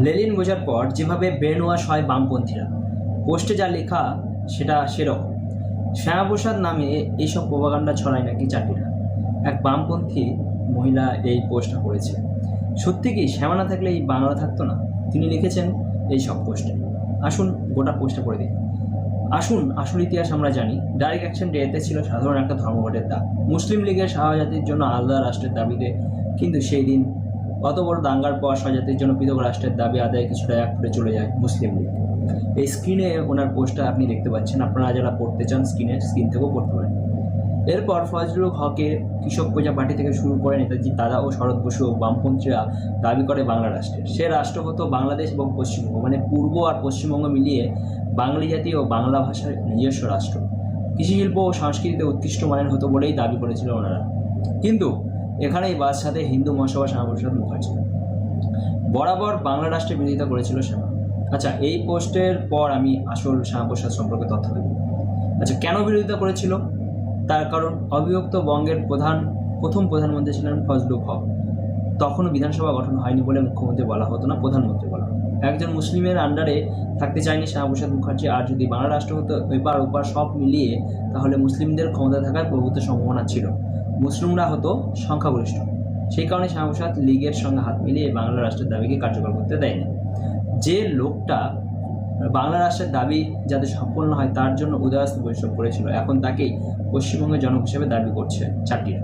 Lenin বোঝার পর যেভাবে ব্রেন ওয়াশ হয় বামপন্থীরা, পোস্টে যা লেখা সেটা সেরকম। শ্যামাপ্রসাদ নামে এইসব প্রোপাগান্ডা ছড়ায় নাকি চাটিরা। এক বামপন্থী মহিলা এই পোস্টটা করেছে। সত্যি কি শ্যামা না থাকলে এই বাংলা থাকতো না? তিনি লিখেছেন এই সব পোস্টে। আসুন গোটা পোস্টটা করে দিই। আসুন আসল ইতিহাস আমরা জানি। ডাইরেক্ট অ্যাকশন ডেতে ছিল সাধারণ একটা ধর্মঘটের ডাক, মুসলিম লীগের স্বজাতির জন্য আলাদা রাষ্ট্রের দাবিতে। কিন্তু সেই দিন অত বড় দাঙ্গার পর স্বজাতির জন্য পৃথক রাষ্ট্রের দাবি আদায় কিছুটা এক করে চলে যায় মুসলিম লীগ। এই স্ক্রিনে ওনার পোস্টটা আপনি দেখতে পাচ্ছেন। আপনারা যারা পড়তে চান স্ক্রিন থেকেও পড়তে পারেন। এরপর ফজলুল হকের কৃষক প্রজা পার্টি থেকে শুরু করে নেতাজি দাদা ও শরৎ বসু ও বামপন্থীরা দাবি করে বাংলা রাষ্ট্রের। সে রাষ্ট্র হতো বাংলাদেশ এবং পশ্চিমবঙ্গ, মানে পূর্ব আর পশ্চিমবঙ্গ মিলিয়ে বাঙালি জাতি ও বাংলা ভাষার নিজস্ব রাষ্ট্র। কৃষিশিল্প ও সংস্কৃতিতে উৎকৃষ্ট মানের হতো বলেই দাবি করেছিল ওনারা। কিন্তু এখানেই বাস সাথে হিন্দু মহাসভা শ্যামাপ্রসাদ মুখার্জি বরাবর বাংলা রাষ্ট্রের বিরোধিতা করেছিল শ্যামা। আচ্ছা, এই পোস্টের পর আমি আসল শ্যামাপ্রসাদ সম্পর্কে তথ্য দেব। আচ্ছা, কেন বিরোধিতা করেছিল? তার কারণ অবিভক্ত বঙ্গের প্রথম প্রধানমন্ত্রী ছিলেন ফজলুল হক। তখনও বিধানসভা গঠন হয়নি বলে মুখ্যমন্ত্রী বলা হতো না, প্রধানমন্ত্রী বলা হতো। একজন মুসলিমের আন্ডারে থাকতে চায়নি শ্যামাপ্রসাদ মুখার্জি। আর যদি বাংলা রাষ্ট্র হতো এপার ওপার সব মিলিয়ে, তাহলে মুসলিমদের ক্ষমতা থাকার প্রভূত সম্ভাবনা ছিল। মুসলিমরা হতো সংখ্যাগরিষ্ঠ। সেই কারণে শ্যামাপ্রসাদ লীগের সঙ্গে হাত মিলিয়ে বাংলা রাষ্ট্রের দাবিকে কার্যকর করতে দেয়নি। যে লোকটা বাংলা রাষ্ট্রের দাবি যাতে সম্পন্ন হয় তার জন্য উদয়াস্ত পরিশ্রম করেছিল, এখন তাকেই পশ্চিমবঙ্গের জনক হিসেবে দাবি করছে চাটিরা।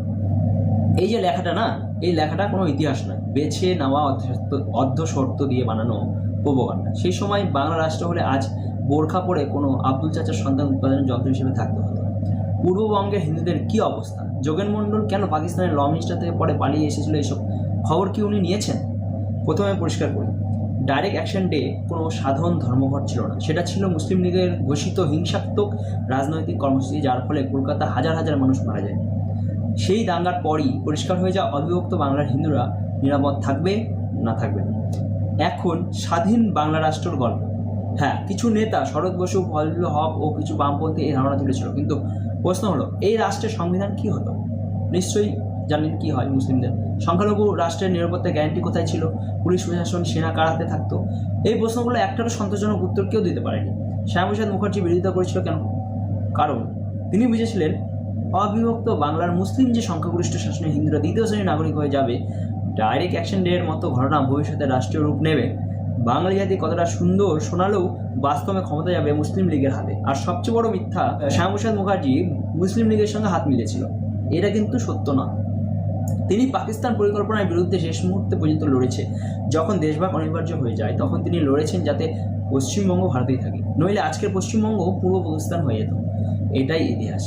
এই যে লেখাটা না, এই লেখাটা কোনো ইতিহাস নয়, বেছে নেওয়া অর্ধশর্ত দিয়ে বানানো প্রোপাগান্ডা। সেই সময় বাংলা রাষ্ট্র হলে আজ বোরখা পরে কোনো আব্দুল চাচার সন্তান উৎপাদনের যন্ত্র হিসেবে থাকতে হতো। পূর্ববঙ্গের হিন্দুদের কি অবস্থা? যোগেন মণ্ডল কেন পাকিস্তানের ল মিনিস্টার থেকে পরে পালিয়ে এসেছিল, এইসব খবর কি উনি নিয়েছেন? প্রথমে পরিষ্কার করি, ডাইরেক্ট অ্যাকশন ডে কোনো সাধারণ ধর্মঘট ছিল না। সেটা ছিল মুসলিম লীগের ঘোষিত হিংসাত্মক রাজনৈতিক কর্মসূচি, যার ফলে কলকাতা হাজার হাজার মানুষ মারা যায়। সেই দাঙ্গার পরই পরিষ্কার হয়ে যায় অবিভক্ত বাংলার হিন্দুরা নিরাপদ থাকবে না থাকবে না। এখন স্বাধীন বাংলা রাষ্ট্রের গল্প। হ্যাঁ, কিছু নেতা শরৎ বসু, ফজলুল হক ও কিছু বামপন্থী এই ধারণা তুলেছিল। কিন্তু প্রশ্ন হলো, এই রাষ্ট্রের সংবিধান কি হতো? নিশ্চয়ই জানেন কি হয় মুসলিমদের। সংখ্যালঘু রাষ্ট্রের নিরাপত্তা গ্যারান্টি কোথায় ছিল? পুলিশ প্রশাসন, সেনা কার হাতে থাকতো? এই প্রশ্নগুলো একটারও সন্তোষজনক উত্তর কেউ দিতে পারেনি। শ্যামাপ্রসাদ মুখার্জি বিরোধিতা করেছিল কেন? কারণ তিনি বুঝেছিলেন অবিভক্ত বাংলার মুসলিম যে সংখ্যাগরিষ্ঠ শাসনে হিন্দুরা দ্বিতীয় শ্রেণীর নাগরিক হয়ে যাবে, ডাইরেক্ট অ্যাকশন ডে এর মতো ঘটনা ভবিষ্যতে রাষ্ট্রীয় রূপ নেবে। বাঙালি জাতি কতটা সুন্দর শোনালেও বাস্তবে ক্ষমতা যাবে মুসলিম লীগের হাতে। আর সবচেয়ে বড় মিথ্যা, শ্যামাপ্রসাদ মুখার্জি মুসলিম লীগের সঙ্গে হাত মিলেছিল, এটা কিন্তু সত্য নয়। তিনি পাকিস্তান পরিকল্পনার বিরুদ্ধে শেষ মুহূর্তে পর্যন্ত লড়েছে। যখন দেশভাগ অনিবার্য হয়ে যায় তখন তিনি লড়েছেন যাতে পশ্চিমবঙ্গ ভারতেই থাকে, নইলে আজকের পশ্চিমবঙ্গ পূর্ব পাকিস্তান হয়ে যেত। এটাই ইতিহাস।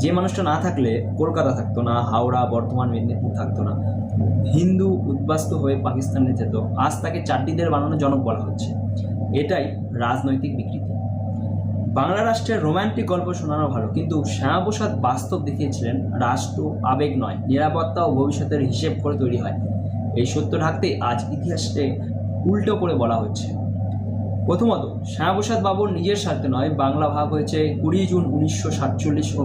যে মানুষটা না থাকলে কলকাতা থাকতো না, হাওড়া, বর্ধমান, মেদিনীপুর থাকতো না। হিন্দু উদ্বাস্তু হয়ে পাকিস্তানে যেত। আজ তাকে চাট্টিদের বানানো জনক বলা হচ্ছে। এটাই রাজনৈতিক বিকৃতি। বাংলা রাষ্ট্রের রোম্যান্টিক গল্প শোনানো ভালো, কিন্তু শ্যামাপ্রসাদ বাস্তব দেখিয়েছিলেন রাষ্ট্র আবেগ নয়, নিরাপত্তা ও ভবিষ্যতের হিসেব করে তৈরি হয়। এই সত্য ঢাকতে আজ ইতিহাসকে উল্টো করে বলা হচ্ছে। প্রথমত, শ্যামাপ্রসাদ বাবুর নিজের স্বার্থে নয়। বাংলা ভাগ হয়েছে 20 জুন 1947 ও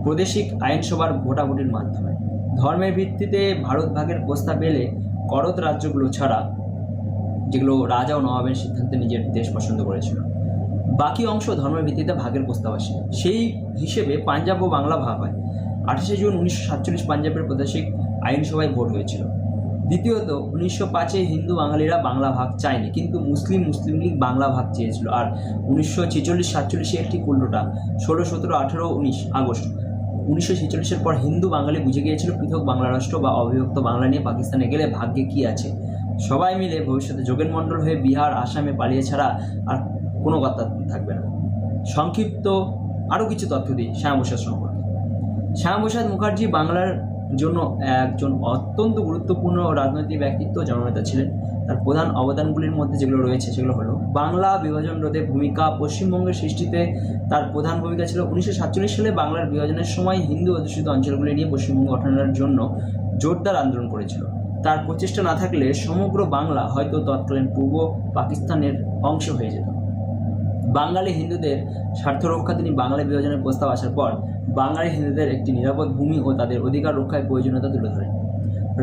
প্রাদেশিক আইনসভার ভোটাভুটির মাধ্যমে। ধর্মের ভিত্তিতে ভারত ভাগের প্রস্তাব এলে করদ রাজ্যগুলো ছাড়া, যেগুলো রাজা ও নবাবের সিদ্ধান্তে নিজের দেশ পছন্দ করেছিল, বাকি অংশ ধর্মের ভিত্তিতে ভাগের প্রস্তাব আসে। সেই হিসেবে পাঞ্জাব ও বাংলা ভাগ হয়। 28 জুন 1947 পাঞ্জাবের প্রাদেশিক আইনসভায় ভোট হয়েছিল। দ্বিতীয়ত, 1905-এ হিন্দু বাঙালিরা বাংলা ভাগ চায়নি, কিন্তু মুসলিম লীগ বাংলা ভাগ চেয়েছিল। আর 1946-47 ঠিক উল্টোটা। 16, 17, 18, 19 আগস্ট 1946-এর পর হিন্দু বাঙালি বুঝে গিয়েছিল পৃথক বাংলা রাষ্ট্র বা অবিভক্ত বাংলা নিয়ে পাকিস্তানে গেলে ভাগ্যে কি আছে। সবাই মিলে ভবিষ্যতে যোগেন মণ্ডল হয়ে বিহার, আসামে পালিয়ে ছাড়া আর কোনো কথা থাকবে না। সংক্ষিপ্ত আরও কিছু তথ্য দিই শ্যামাপ্রসাদ সম্পর্কে। শ্যামাপ্রসাদ মুখার্জি বাংলার জন্য একজন অত্যন্ত গুরুত্বপূর্ণ রাজনৈতিক ব্যক্তিত্ব, জননেতা ছিলেন। তার প্রধান অবদানগুলির মধ্যে যেগুলো রয়েছে সেগুলো হলো বাংলা বিভাজন রোধে ভূমিকা, পশ্চিমবঙ্গের সৃষ্টিতে তার প্রধান ভূমিকা ছিল। 1947 সালে বাংলার বিভাজনের সময় হিন্দু অধ্যুষিত অঞ্চলগুলি নিয়ে পশ্চিমবঙ্গ গঠনের জন্য জোরদার আন্দোলন করেছিল। তার প্রচেষ্টা না থাকলে সমগ্র বাংলা হয়তো তৎকালীন পূর্ব পাকিস্তানের অংশ হয়ে যেত। বাঙালি হিন্দুদের স্বার্থ রক্ষা তিনি বাঙালি বিভাজনের প্রস্তাব আসার পর বাঙালি হিন্দুদের একটি নিরাপদ ভূমি ও তাদের অধিকার রক্ষায় প্রয়োজনীয়তা তুলে ধরেন।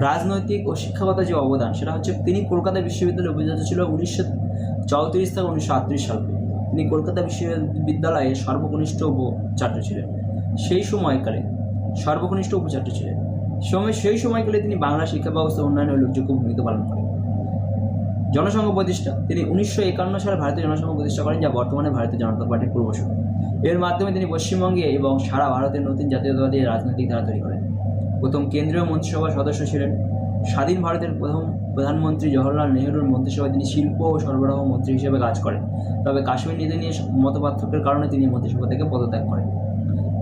রাজনৈতিক ও শিক্ষাগত যে অবদান সেটা হচ্ছে তিনি কলকাতা বিশ্ববিদ্যালয়ের উপাচার্য ছিল 1934 থেকে 1938 সাল পর্যন্ত। তিনি কলকাতা বিশ্ববিদ্যালয়ে সর্বকনিষ্ঠ উপাচার্য ছিলেন। সেই সময়কালে সর্বকনিষ্ঠ উপাচার্য ছিলেন। সেই সময়কালে তিনি বাংলা শিক্ষা ব্যবস্থা উন্নয়নে উল্লেখযোগ্য ভূমিকা পালন করেন। জনসংঘ প্রতিষ্ঠা, তিনি 1951 সালে ভারতীয় জনসংঘ প্রতিষ্ঠা করেন, যা বর্তমানে ভারতীয় জনতা পার্টির পূর্বসূরি। এর মাধ্যমে তিনি পশ্চিমবঙ্গে এবং সারা ভারতের নতুন জাতীয়তাবাদী রাজনৈতিক ধারা তৈরি করেন। প্রথম কেন্দ্রীয় মন্ত্রিসভার সদস্য ছিলেন। স্বাধীন ভারতের প্রথম প্রধানমন্ত্রী জওহরলাল নেহরুর মন্ত্রিসভায় তিনি শিল্প ও সরবরাহ মন্ত্রী হিসেবে কাজ করেন। তবে কাশ্মীর নীতি নিয়ে মতপার্থক্যের কারণে তিনি মন্ত্রিসভা থেকে পদত্যাগ করেন।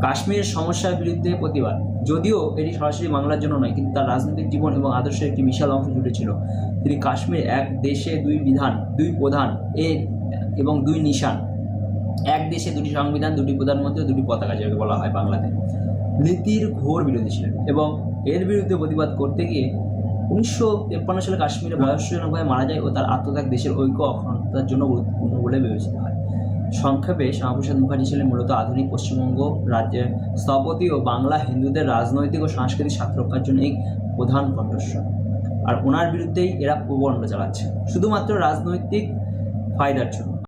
কাশ্মীরের সমস্যার বিরুদ্ধে প্রতিবাদ, যদিও এটি সরাসরি বাংলার জন্য নয়, কিন্তু তার রাজনৈতিক জীবন এবং আদর্শের একটি বিশাল অংশ জুড়ে ছিল। তিনি কাশ্মীর এক দেশে দুই বিধান, দুই প্রধান এবং দুই নিশান, এক দেশে দুটি সংবিধান, দুটি প্রধানমন্ত্রী, দুটি পতাকা যাকে বলা হয় বাংলাতে, নীতির ঘোর বিরোধী ছিলেন। এবং এর বিরুদ্ধে প্রতিবাদ করতে গিয়ে 1953 সালে কাশ্মীরে রহস্যজনকভাবে মারা যায় ও তার আত্মত্যাগ দেশের ঐক্য অখণ্ডতার জন্য গুরুত্বপূর্ণ বলে বিবেচিত হয়। সংক্ষেপে শ্যামাপ্রসাদ মুখার্জি ছিলেন মূলত আধুনিক পশ্চিমবঙ্গ রাজ্যের স্থপতি ও বাংলা হিন্দুদের রাজনৈতিক ও সাংস্কৃতিক স্বার্থ রক্ষার জন্য এই প্রধান কণ্ঠস্বর। আর ওনার বিরুদ্ধেই এরা প্রবণ্ড চালাচ্ছে শুধুমাত্র রাজনৈতিক ফায়দার জন্য।